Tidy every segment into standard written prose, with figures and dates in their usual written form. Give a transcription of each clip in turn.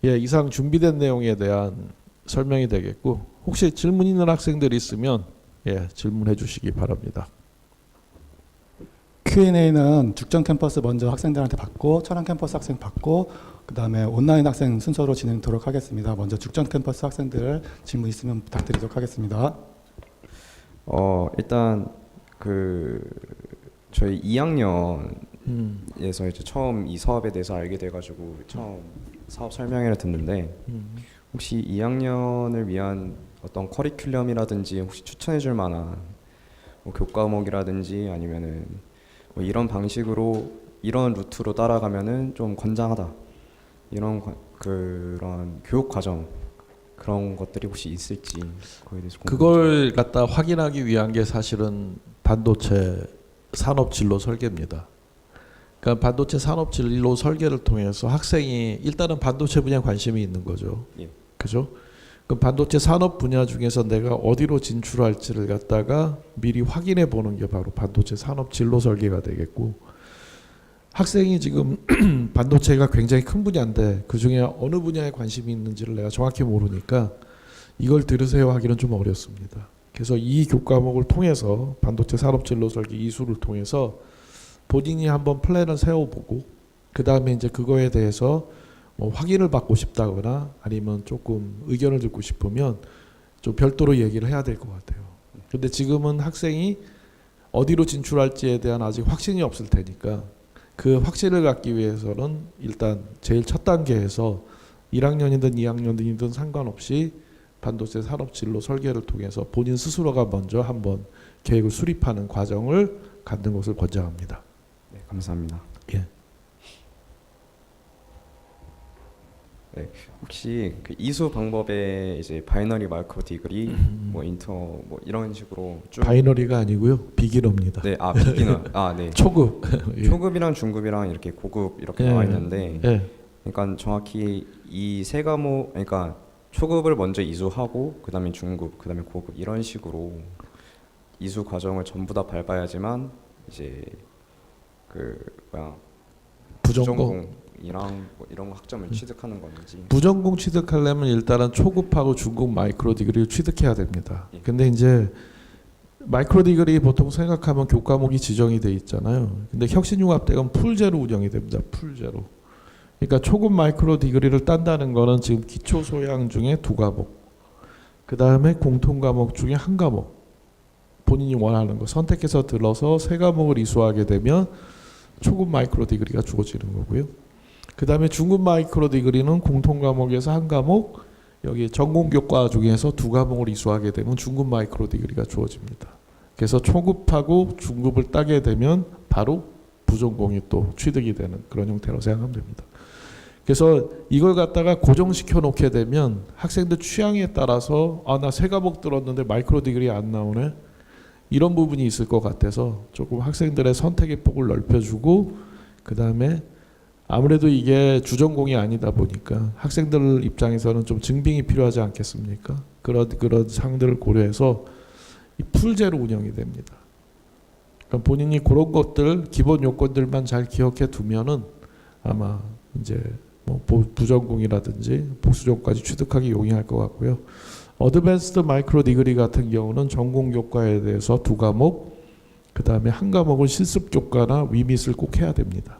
예, 이상 준비된 내용에 대한 설명이 되겠고 혹시 질문 있는 학생들이 있으면 예, 질문해 주시기 바랍니다. Q&A는 죽전 캠퍼스 먼저 학생들한테 받고 천안 캠퍼스 학생 받고 그 다음에 온라인 학생 순서로 진행하도록 하겠습니다. 먼저 죽전 캠퍼스 학생들 질문 있으면 부탁드리도록 하겠습니다. 일단 저희 2학년에서 이제 처음 이 사업에 대해서 알게 돼가지고 처음 사업 설명회를 듣는데 혹시 2학년을 위한 어떤 커리큘럼이라든지 혹시 추천해줄 만한 뭐 교과목이라든지 아니면은 뭐 이런 방식으로 이런 루트로 따라가면은 좀 권장하다 이런 그런 교육 과정 그런 것들이 혹시 있을지 거기에 대해서 그걸 갖다 확인하기 위한 게 사실은 반도체 산업 진로 설계입니다. 그러니까 반도체 산업 진로 설계를 통해서 학생이 일단은 반도체 분야에 관심이 있는 거죠. 예. 그죠? 그 반도체 산업 분야 중에서 내가 어디로 진출할지를 갖다가 미리 확인해 보는 게 바로 반도체 산업 진로 설계가 되겠고, 학생이 지금 반도체가 굉장히 큰 분야인데 그 중에 어느 분야에 관심이 있는지를 내가 정확히 모르니까 이걸 들으세요 하기는 좀 어렵습니다. 그래서 이 교과목을 통해서 반도체 산업 진로 설계 이수를 통해서 본인이 한번 플랜을 세워보고 그 다음에 이제 그거에 대해서 뭐 확인을 받고 싶다거나 아니면 조금 의견을 듣고 싶으면 좀 별도로 얘기를 해야 될 것 같아요. 근데 지금은 학생이 어디로 진출할지에 대한 아직 확신이 없을 테니까 그 확신을 갖기 위해서는 일단 제일 첫 단계에서 1학년이든 2학년이든 상관없이 반도체 산업 진로 설계를 통해서 본인 스스로가 먼저 한번 계획을 수립하는 과정을 갖는 것을 권장합니다. 네, 감사합니다. 예. 네, 혹시 그 이수 방법에 이제 바이너리 마이크로 디그리 뭐 인터 뭐 이런 식으로 쭉 바이너리가 아니고요. 비기너입니다. 네, 비기너. 네. 초급. 예. 초급이랑 중급이랑 이렇게 고급 이렇게 예. 나와 있는데 예. 그러니까 정확히 이 세 과목 그러니까 초급을 먼저 이수하고 그다음에 중급, 그다음에 고급 이런 식으로 이수 과정을 전부 다 밟아야지만 이제 그 부전공. 부전공이랑 뭐 이런 학점을 취득하는 건지. 부전공 취득하려면 일단은 초급하고 중급 마이크로 디그리를 취득해야 됩니다. 예. 근데 이제 마이크로 디그리 보통 생각하면 교과목이 지정이 돼 있잖아요. 근데 혁신융합대학은 풀제로 운영이 됩니다. 풀제로. 그러니까 초급 마이크로 디그리를 딴다는 거는 지금 기초 소양 중에 2과목, 그 다음에 공통 과목 중에 1과목, 본인이 원하는 거 선택해서 들어서 3과목을 이수하게 되면 초급 마이크로 디그리가 주어지는 거고요. 그 다음에 중급 마이크로 디그리는 공통 과목에서 1과목, 여기 전공 교과 중에서 2과목을 이수하게 되면 중급 마이크로 디그리가 주어집니다. 그래서 초급하고 중급을 따게 되면 바로 부전공이 또 취득이 되는 그런 형태로 생각하면 됩니다. 그래서 이걸 갖다가 고정시켜 놓게 되면 학생들 취향에 따라서 나 3과목 들었는데 마이크로 디그리 안 나오네, 이런 부분이 있을 것 같아서 조금 학생들의 선택의 폭을 넓혀주고, 그 다음에 아무래도 이게 주전공이 아니다 보니까 학생들 입장에서는 좀 증빙이 필요하지 않겠습니까? 그런 상들을 고려해서 이 풀제로 운영이 됩니다. 그러니까 본인이 그런 것들 기본 요건들만 잘 기억해 두면은 아마 이제 뭐 부전공이라든지 복수전공까지 취득하기 용이할 것 같고요. 어드밴스드 마이크로 디그리 같은 경우는 전공 교과에 대해서 2과목, 그 다음에 1과목은 실습 교과나 위밋을 꼭 해야 됩니다.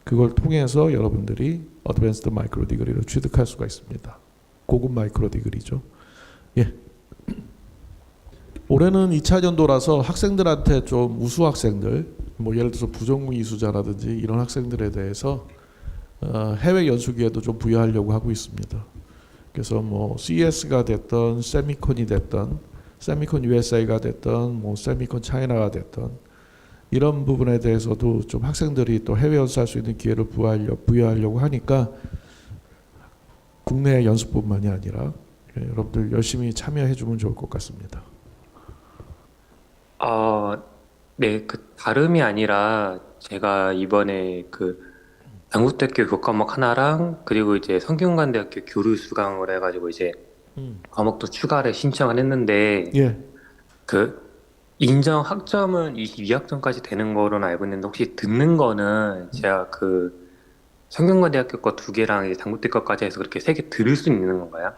그걸 통해서 여러분들이 어드밴스드 마이크로 디그리를 취득할 수가 있습니다. 고급 마이크로 디그리죠. 예. 올해는 2차 연도라서 학생들한테 좀 우수 학생들, 뭐 예를 들어서 부전공 이수자라든지 이런 학생들에 대해서 해외 연수기에도 좀 부여하려고 하고 있습니다. 그래서 뭐 CES가 됐던 세미콘이 됐던 세미콘 USA가 됐던 뭐 세미콘 차이나가 됐던 이런 부분에 대해서도 좀 학생들이 또 해외 연수할 수 있는 기회를 부여하려고 하니까 국내 연수뿐만이 아니라 여러분들 열심히 참여해 주면 좋을 것 같습니다. 네, 다름이 아니라 제가 이번에 당국대학교 교과목 하나랑 그리고 이제 성균관대학교 교류 수강을 해가지고 이제 과목도 추가를 신청을 했는데 예. 인정 학점은 22학점까지 되는 거로는 알고 있는데 혹시 듣는 거는 제가 성균관대학교 거 두 개랑 이제 당구대 거까지 해서 그렇게 세 개 들을 수 있는 건가요?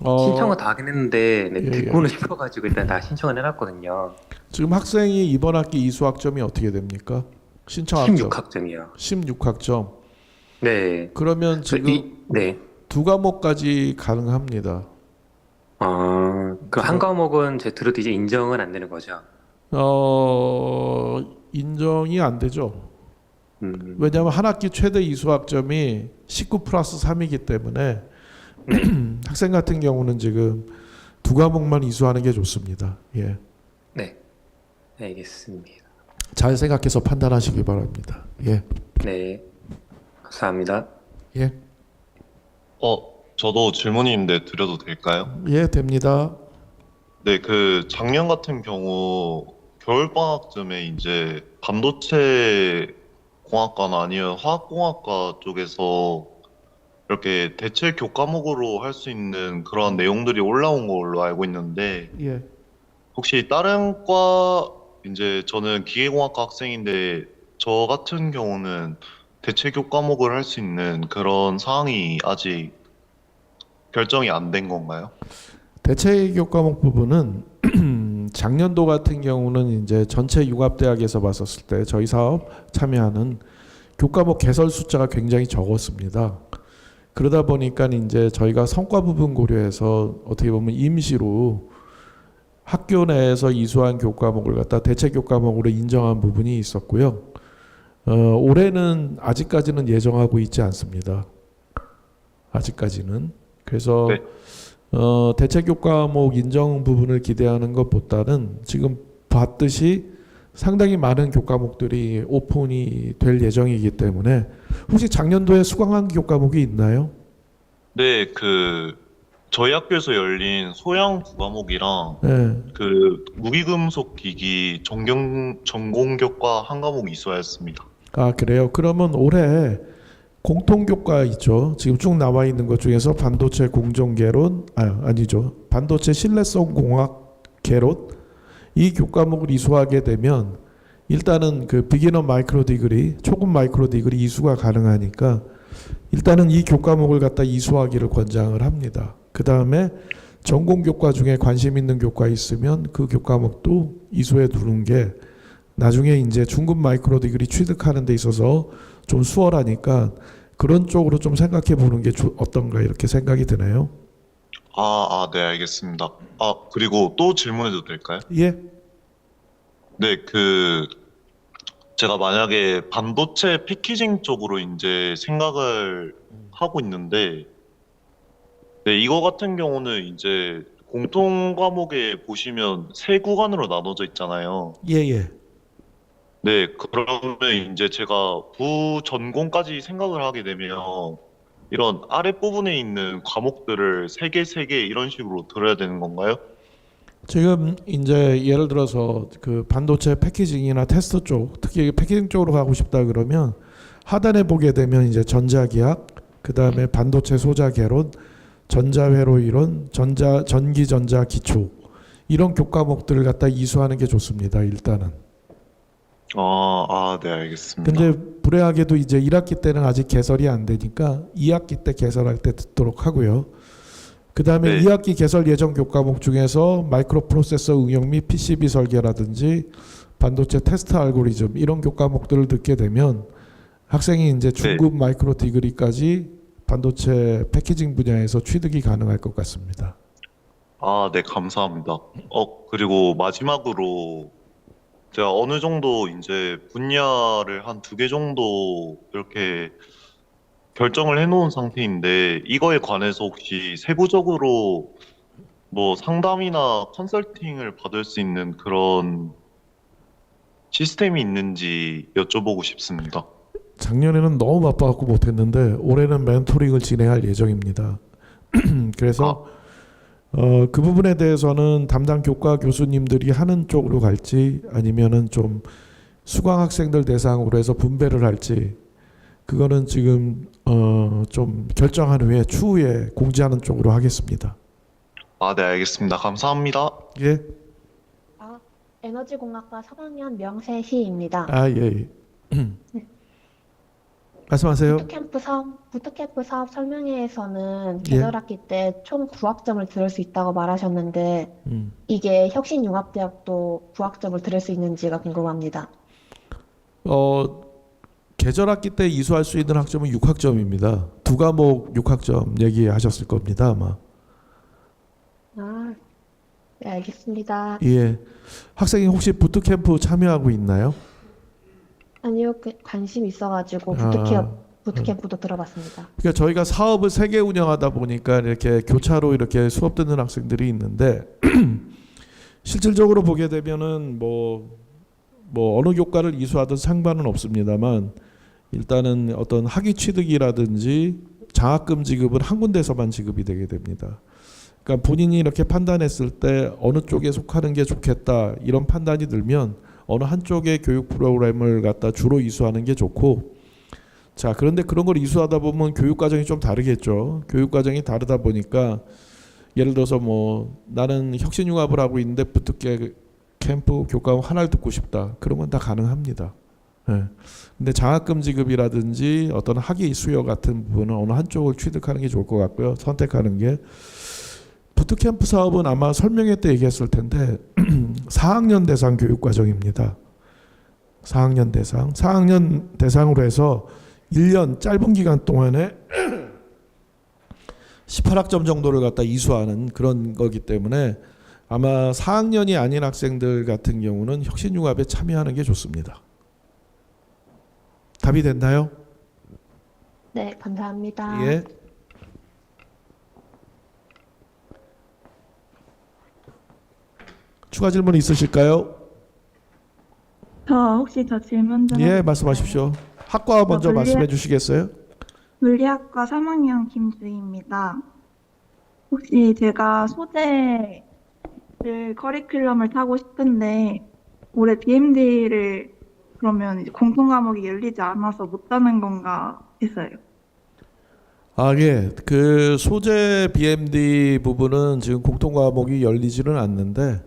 어, 신청은 다 하긴 했는데 네, 예, 예. 듣고는 싶어가지고 일단 다 신청을 해놨거든요. 지금 학생이 이번 학기 이수학점이 어떻게 됩니까? 신청학점 16학점이요. 16학점. 네. 그러면 지금 네. 두 과목까지 가능합니다. 그 한 과목은 제 들어도 이제 인정은 안 되는 거죠. 인정이 안 되죠. 음, 왜냐하면 한 학기 최대 이수학점이 19 플러스 3이기 때문에 학생 같은 경우는 지금 두 과목만 이수하는 게 좋습니다. 예. 네. 알겠습니다. 잘 생각해서 판단하시기 바랍니다. 예. 네. 감사합니다. 예. 저도 질문이 있는데 드려도 될까요? 예, 됩니다. 네, 그 작년 같은 경우 겨울방학쯤에 이제 반도체 공학과나 아니면 화학공학과 쪽에서 이렇게 대체 교과목으로 할 수 있는 그런 내용들이 올라온 걸로 알고 있는데 예. 혹시 다른 과 이제 저는 기계공학과 학생인데 저 같은 경우는 대체 교과목을 할 수 있는 그런 사항이 아직 결정이 안 된 건가요? 대체 교과목 부분은 작년도 같은 경우는 이제 전체 융합대학에서 봤었을 때 저희 사업 참여하는 교과목 개설 숫자가 굉장히 적었습니다. 그러다 보니까 이제 저희가 성과 부분 고려해서 어떻게 보면 임시로 학교 내에서 이수한 교과목을 갖다 대체 교과목으로 인정한 부분이 있었고요. 올해는 아직까지는 예정하고 있지 않습니다. 아직까지는. 그래서 네. 대체 교과목 인정 부분을 기대하는 것보다는 지금 봤듯이 상당히 많은 교과목들이 오픈이 될 예정이기 때문에 혹시 작년도에 수강한 교과목이 있나요? 네, 그 저희 학교에서 열린 소양 두 과목이랑 네. 그 무기금속 기기 전공교과 한 과목이 있어야 했습니다. 아, 그래요. 그러면 올해 공통교과 있죠. 지금 쭉 나와 있는 것 중에서 반도체 공정개론, 아니죠. 반도체 신뢰성 공학 개론 이 교과목을 이수하게 되면 일단은 그 비기너 마이크로 디그리, 초급 마이크로 디그리 이수가 가능하니까 일단은 이 교과목을 갖다 이수하기를 권장을 합니다. 그 다음에 전공 교과 중에 관심 있는 교과 있으면 그 교과목도 이수해 두는 게 나중에 이제 중급 마이크로 디그리 취득하는 데 있어서 좀 수월하니까 그런 쪽으로 좀 생각해 보는 게 어떤가 이렇게 생각이 드네요. 네, 알겠습니다. 그리고 또 질문해도 될까요? 예. 네, 제가 만약에 반도체 패키징 쪽으로 이제 생각을 하고 있는데, 네, 이거 같은 경우는 이제 공통 과목에 보시면 세 구간으로 나눠져 있잖아요. 예, 예. 네, 그러면 이제 제가 부전공까지 생각을 하게 되면 이런 아랫부분에 있는 과목들을 세 개 이런 식으로 들어야 되는 건가요? 지금 이제 예를 들어서 그 반도체 패키징이나 테스트 쪽, 특히 패키징 쪽으로 가고 싶다 그러면 하단에 보게 되면 이제 전자기학, 그 다음에 반도체 소자 개론, 전자회로 이론, 전기전자 기초 이런 교과목들을 갖다 이수하는 게 좋습니다. 일단은. 네, 알겠습니다. 근데 불행하게도 이제 1학기 때는 아직 개설이 안 되니까 2학기 때 개설할 때 듣도록 하고요. 그 다음에 네. 2학기 개설 예정 교과목 중에서 마이크로 프로세서 응용 및 PCB 설계라든지 반도체 테스트 알고리즘 이런 교과목들을 듣게 되면 학생이 이제 중급 마이크로 디그리까지 반도체 패키징 분야에서 취득이 가능할 것 같습니다. 네, 감사합니다. 그리고 마지막으로 제가 어느 정도 이제 분야를 한 두 개 정도 이렇게 결정을 해놓은 상태인데 이거에 관해서 혹시 세부적으로 뭐 상담이나 컨설팅을 받을 수 있는 그런 시스템이 있는지 여쭤보고 싶습니다. 작년에는 너무 바빠갖고 못했는데 올해는 멘토링을 진행할 예정입니다. 그래서 그 부분에 대해서는 담당 교과 교수님들이 하는 쪽으로 갈지 아니면은 좀 수강 학생들 대상으로 해서 분배를 할지 그거는 지금 좀 결정한 후에 추후에 공지하는 쪽으로 하겠습니다. 네, 알겠습니다. 감사합니다. 예. 에너지공학과 3학년 명세희입니다. 예. 말씀하세요. 부트캠프 사업 설명회에서는 예. 계절학기 때 총 9학점을 들을 수 있다고 말하셨는데 음. 이게 혁신융합대학도 9학점을 들을 수 있는지가 궁금합니다. 계절학기 때 이수할 수 있는 학점은 6학점입니다. 두 과목 6학점 얘기하셨을 겁니다, 아마. 아, 네, 알겠습니다. 예. 학생이 혹시 부트캠프 참여하고 있나요? 아니요, 관심 있어가지고 아, 부트캠프도 들어봤습니다. 그러니까 저희가 사업을 3개 운영하다 보니까 이렇게 교차로 이렇게 수업 듣는 학생들이 있는데 실질적으로 보게 되면은 뭐 어느 교과를 이수하든 상관은 없습니다만 일단은 어떤 학위 취득이라든지 장학금 지급은 한 군데서만 지급이 되게 됩니다. 그러니까 본인이 이렇게 판단했을 때 어느 쪽에 속하는 게 좋겠다 이런 판단이 들면 어느 한쪽의 교육 프로그램을 갖다 주로 이수하는 게 좋고, 자 그런데 그런 걸 이수하다 보면 교육 과정이 좀 다르겠죠. 교육 과정이 다르다 보니까 예를 들어서 뭐 나는 혁신융합을 하고 있는데 부트캠프 교과목 하나를 듣고 싶다. 그런 건 다 가능합니다. 예. 근데 장학금 지급이라든지 어떤 학위 수요 같은 부분은 어느 한쪽을 취득하는 게 좋을 것 같고요. 선택하는 게. 부트캠프 사업은 아마 설명회 때 얘기했을 텐데 4학년 대상 교육과정입니다. 4학년 대상. 4학년 대상으로 해서 1년 짧은 기간 동안에 18학점 정도를 갖다 이수하는 그런 거기 때문에 아마 4학년이 아닌 학생들 같은 경우는 혁신융합에 참여하는 게 좋습니다. 답이 됐나요? 네, 감사합니다. 예. 추가 질문 있으실까요? 혹시 저 질문 좀 예, 해도 말씀하십시오. 학과 먼저 말씀해 주시겠어요? 물리학과 3학년 김주희입니다. 혹시 제가 소재를 커리큘럼을 타고 싶은데 올해 BMD를 그러면 이제 공통 과목이 열리지 않아서 못 따는 건가 했어요. 아, 예. 그 소재 BMD 부분은 지금 공통 과목이 열리지는 않는데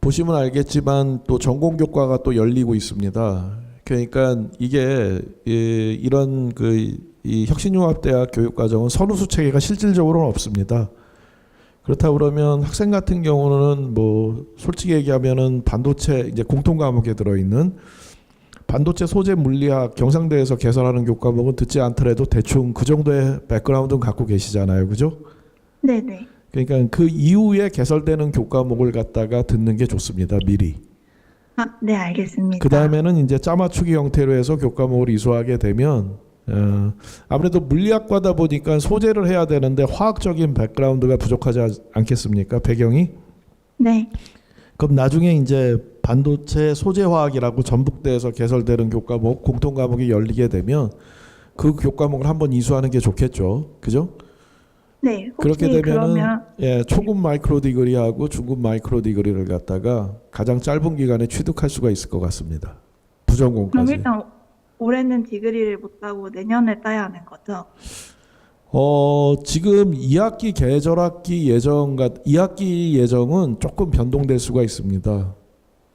보시면 알겠지만 또 전공 교과가 또 열리고 있습니다. 그러니까 이게 이런 이 혁신융합대학 교육과정은 선우수 체계가 실질적으로는 없습니다. 그렇다 그러면 학생 같은 경우는 뭐 솔직히 얘기하면은 반도체 이제 공통 과목에 들어있는 반도체 소재 물리학 경상대에서 개설하는 교과목은 듣지 않더라도 대충 그 정도의 백그라운드는 갖고 계시잖아요, 그죠? 네네. 그러니까 그 이후에 개설되는 교과목을 갖다가 듣는 게 좋습니다, 미리. 네, 알겠습니다. 그 다음에는 이제 짜맞추기 형태로 해서 교과목을 이수하게 되면 아무래도 물리학과다 보니까 소재를 해야 되는데 화학적인 백그라운드가 부족하지 않겠습니까? 배경이? 네. 그럼 나중에 이제 반도체 소재화학이라고 전북대에서 개설되는 교과목 공통 과목이 열리게 되면 그 교과목을 한번 이수하는 게 좋겠죠, 그죠? 네. 혹시 그렇게 되면은 그러면 예, 초급 마이크로 디그리하고 중급 마이크로 디그리를 갖다가 가장 짧은 기간에 취득할 수가 있을 것 같습니다. 그럼 부전공까지. 일단 올해는 디그리를 못 따고 내년에 따야 하는 거죠? 지금 2학기 계절학기 예정 2학기 예정은 조금 변동될 수가 있습니다.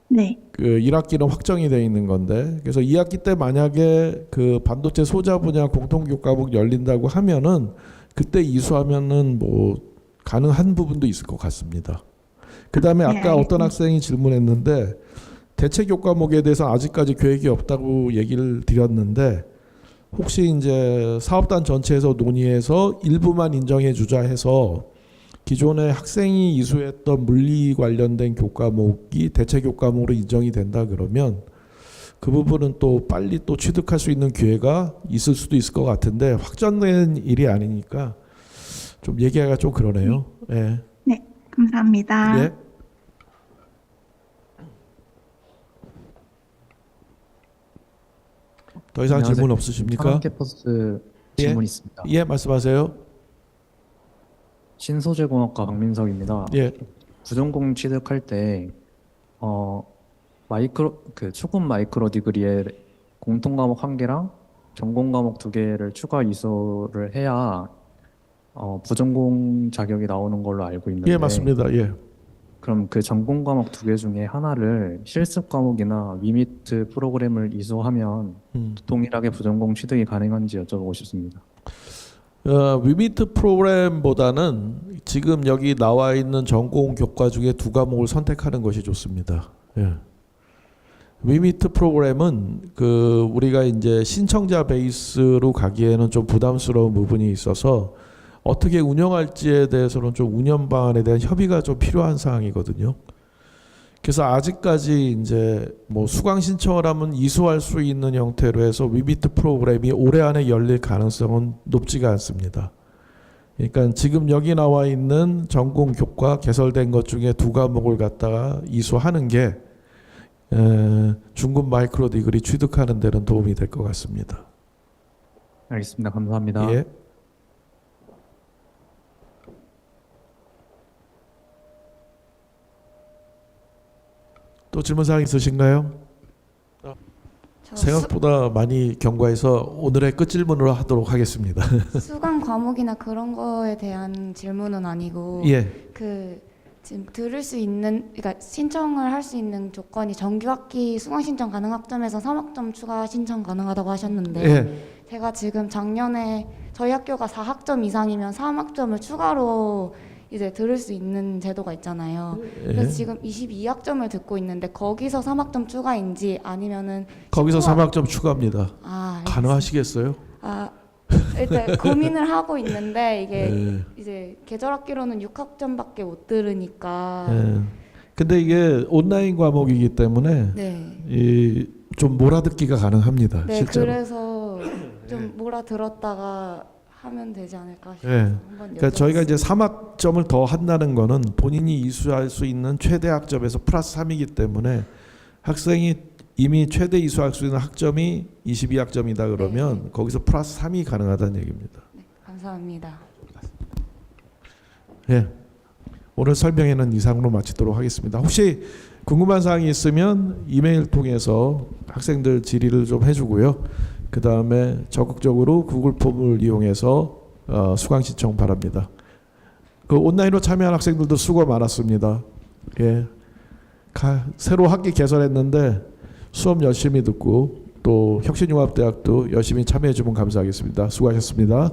네. 그 1학기는 확정이 돼 있는 건데 그래서 2학기 때 만약에 그 반도체 소자 분야 공통 교과목 열린다고 하면은 그때 이수하면은 뭐 가능한 부분도 있을 것 같습니다. 그다음에 네, 아까 어떤 알겠습니다. 학생이 질문했는데 대체 교과목에 대해서 아직까지 계획이 없다고 얘기를 드렸는데 혹시 이제 사업단 전체에서 논의해서 일부만 인정해 주자 해서 기존에 학생이 이수했던 물리 관련된 교과목이 대체 교과목으로 인정이 된다 그러면 그 부분은 또 빨리 또 취득할 수 있는 기회가 있을 수도 있을 것 같은데 확정된 일이 아니니까 좀 얘기하기가 좀 그러네요. 예. 네. 감사합니다. 예. 더 이상 안녕하세요. 질문 없으십니까? 천안 캠퍼스 질문 있습니다. 예, 말씀하세요. 신소재공학과 박민석입니다. 예. 부전공 취득할 때 초급 마이크로 디그리에 공통 과목 1개랑 전공 과목 2개를 추가 이수를 해야 부전공 자격이 나오는 걸로 알고 있는데 예, 맞습니다. 예. 그럼 그 전공 과목 2개 중에 하나를 실습 과목이나 위미트 프로그램을 이수하면 동일하게 부전공 취득이 가능한지 여쭤보고 싶습니다. 위미트 프로그램보다는 지금 여기 나와 있는 전공 교과 중에 2과목을 선택하는 것이 좋습니다. 예. 위미트 프로그램은 그 우리가 이제 신청자 베이스로 가기에는 좀 부담스러운 부분이 있어서 어떻게 운영할지에 대해서는 좀 운영 방안에 대한 협의가 좀 필요한 사항이거든요. 그래서 아직까지 이제 뭐 수강 신청을 하면 이수할 수 있는 형태로 해서 위미트 프로그램이 올해 안에 열릴 가능성은 높지가 않습니다. 그러니까 지금 여기 나와 있는 전공 교과 개설된 것 중에 2과목을 갖다가 이수하는 게 중급 마이크로 디그리 취득하는 데는 도움이 될 것 같습니다. 알겠습니다. 감사합니다. 예. 또 질문사항 있으신가요? 생각보다 많이 경과해서 오늘의 끝 질문으로 하도록 하겠습니다. 수강 과목이나 그런 거에 대한 질문은 아니고 예. 그 지금 들을 수 있는 그러니까 신청을 할 수 있는 조건이 정규 학기 수강 신청 가능 학점에서 3학점 추가 신청 가능하다고 하셨는데 예. 제가 지금 작년에 저희 학교가 4학점 이상이면 3학점을 추가로 이제 들을 수 있는 제도가 있잖아요. 그래서 지금 22학점을 듣고 있는데 거기서 3학점 추가인지 아니면은 거기서 19학 3학점 추가합니다. 가능하시겠어요? 일단 고민을 하고 있는데 이게 예. 이제 계절 학기로는 6학점밖에 못 들으니까 예. 근데 이게 온라인 과목이기 때문에 네. 좀 몰아듣기가 가능합니다. 네, 실제로. 그래서 좀 몰아들었다가 하면 되지 않을까 싶어서 예. 한번 그러니까 저희가 이제 여쭤봤습니다. 3학점을 더 한다는 거는 본인이 이수할 수 있는 최대 학점에서 플러스 3이기 때문에 학생이 이미 최대 이수할 수 있는 학점이 22학점이다 그러면 네. 거기서 플러스 3이 가능하다는 얘기입니다. 네, 감사합니다. 예. 오늘 설명회는 이상으로 마치도록 하겠습니다. 혹시 궁금한 사항이 있으면 이메일 통해서 학생들 질의를 좀 해주고요. 그 다음에 적극적으로 구글 폼을 이용해서 수강 신청 바랍니다. 그 온라인으로 참여한 학생들도 수고 많았습니다. 예. 새로 학기 개설했는데 수업 열심히 듣고 또 혁신융합대학도 열심히 참여해 주면 감사하겠습니다. 수고하셨습니다.